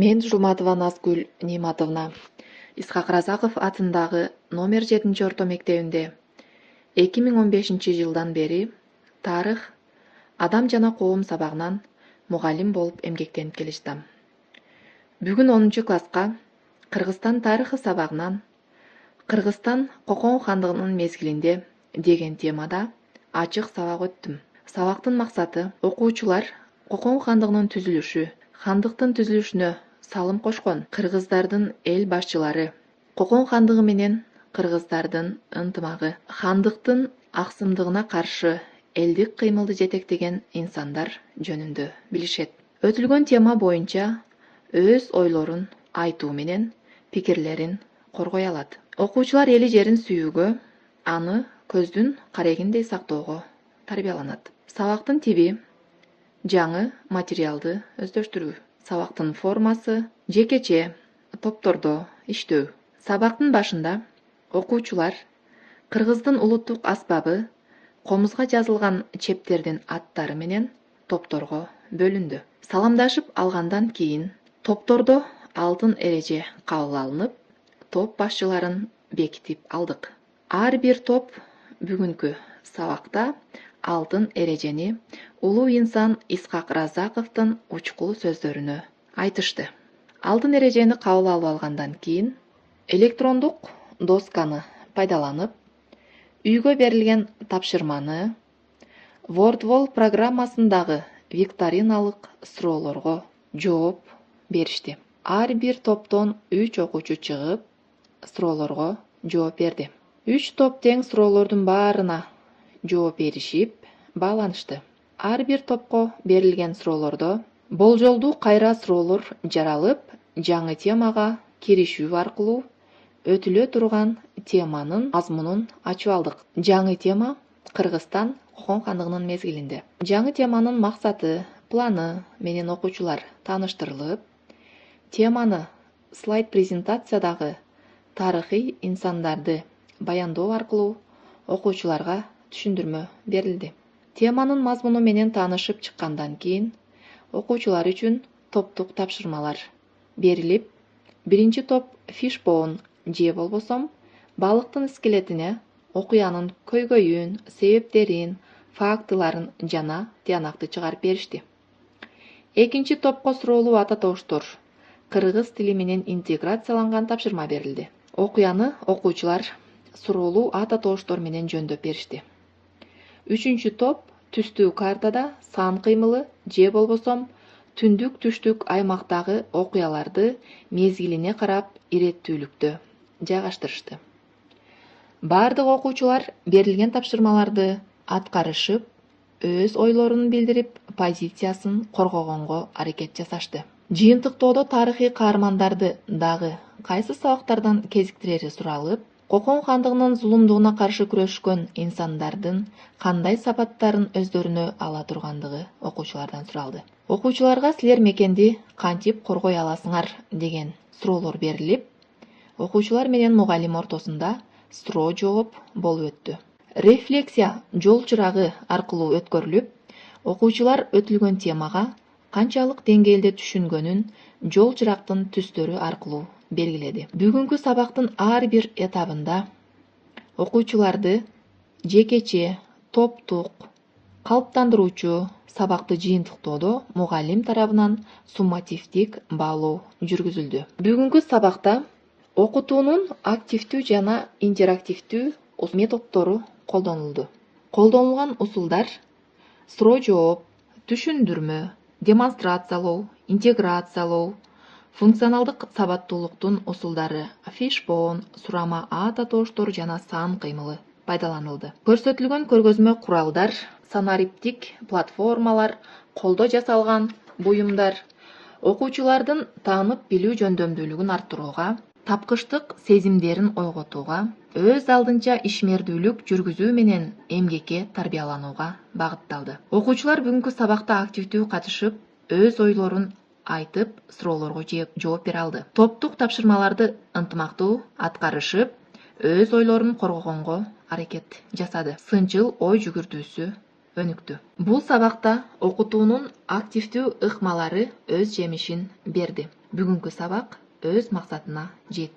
Мен Жуматова Назгүл Ниматовна, Исхак Разаков атындагы номер 7 орто мектебинде 2015 жылдан бери тарых, адам жана коом сабагынан мугалим болуп эмгектенип келатам. Бүгүн 10 класска Кыргызстан тарыхы сабагынан Кыргызстан Кокон хандыгынын мезгилинде деген темада ачык сабак өттүм. Сабактын максаты окуучулар Кокон хандыгынын түзүлүшү, хандыктын түзүлүшүнө салым кошкон кыргыздардын эл башчылары, Кокон хандыгы менен кыргыздардын ынтымагы, хандыктын аксымдыгына каршы элдик кыймылды жетектеген инсандар жөнүндө билишет. Өтүлгөн тема боюнча өз ойлорун айтуу менен пикирлерин коргой алат. Окуучулар эли жерин сүйүүгө, аны көздүн карегиндей сактоого тарбияланат. Сабактын тиби жаңы материалды өздөштүрүү. Сабактын формасы жекече топтордо иштөө. Сабактын башында окуучулар кыргыздын улуттук аспабы, комузга жазылган чептердин аттары менен топторго бөлүндү. Саламдашып алгандан кийин топтордо алтын эреже кабыл алынып, топ башчыларын бекитип алдык. Ар бир топ бүгүнкү сабакта алтын эрежени улуу инсан Исхак Разаковдун учкул сөздөрүнө айтышты. Алтын эрежени кабыл алып алгандан кийин электрондук досканы пайдаланып, үйгө берилген тапшырманы WordWall программасындагы викториналык суроолорго жооп беришти. Ар бир топтон 3 окуучу чыгып, суроолорго жооп берди. 3 топ тең суроолордун баарына жооп беришип, бааланышты. Ар бир топко берилген суроолордо болжолдуу кайра суроолор жаралып, жаңы темага киришүү аркылуу өтүлө турган теманын мазмунун ачып алдык. Жаңы тема Кыргызстан Кокон хандыгынын мезгилинде. Жаңы теманын максаты, планы менен окуучулар тааныштырылып, теманы слайд презентациядагы тарыхый инсандарды баяндоо аркылуу окуучуларга түшүндүрмө берилди. Теманын мазмуну менен таанышып чыккандан кийин окуучулар үчүн топтук тапшырмалар берилип, биринчи топ фишбоун же болбосом балыктын скелетине окуянын көйгөйүн, себептерин, фактыларын жана тыянакты чыгарып беришти. Экинчи топко суроолуу ата тоштор, кыргыз тили менен интеграцияланган тапшырма берилди. Окуяны окуучулар суроолуу ата тоштор менен жөндөп беришти. Үчүнчү топ түстүү картада сан кыймылы же болбосом түндүк түштүк аймактагы окуяларды мезгилине карап иреттүүлүктө жайгаштырышты. Бардык окуучулар берилген тапшырмаларды аткарышып, өз ойлорун билдирип, позициясын коргогонго аракет жасашты. Жыйынтыктоодо тарыхый каармандарды дагы кайсы сабактардан кезиктирери суралып, Кокон хандыгынын зулумдугуна каршы күрөшкөн инсандардын кандай сапаттарын өздөрүнө ала тургандыгы окуучулардан суралды. Окуучуларга силер мекенди кантип коргой аласыңар деген суроолор берилип, окуучулар менен мугалим ортосунда суроо жооп болуп өттү. Рефлексия жол чырагы аркылуу өткөрүлүп, окуучулар өтүлгөн темага канчалык деңгээлде түшүнгөнүн жол чырактын түстөрү аркылуу белгиледи. Бүгүнкү сабактын ар бир этабында окуучуларды жекече, топтук, калыптандыруучу сабакты жыйынтыктоодо мугалим тарабынан суммативдик баалоо жүргүзүлдү. Бүгүнкү сабакта окутуунун активдүү жана интерактивдүү методдору колдонулду. Колдонулган усулдар суроо жооп, түшүндүрмө, демонстрациялоо, интеграциялоо, функционалдык сабаттуулуктун усулдары фишбоун, сурама ата тоштор жана сан кыймылы пайдаланылды. Көрсөтүлгөн көргөзмө куралдар, санариптик платформалар, колдо жасалган буюмдар окуучулардын таанып билүү жөндөмдүүлүгүн арттырууга, тапкычтык сезимдерин ойготууга, өз алдынча ишмердүүлүк жүргүзүү менен эмгекке тарбияланууга багытталды. Окуучулар бүгүнкү сабакта активдүү катышып, өз ойлорун айтып, суроолорго жооп бере алды. Топтук тапшырмаларды ынтымактуу аткарышып, өз ойлорун коргогонго аракет жасады. Сынчыл ой жүгүртүүсү өнүктү. Бул сабакта окутуунун активдүү ыкмалары өз жемишин берди. Бүгүнкү сабак өз максатына жетти.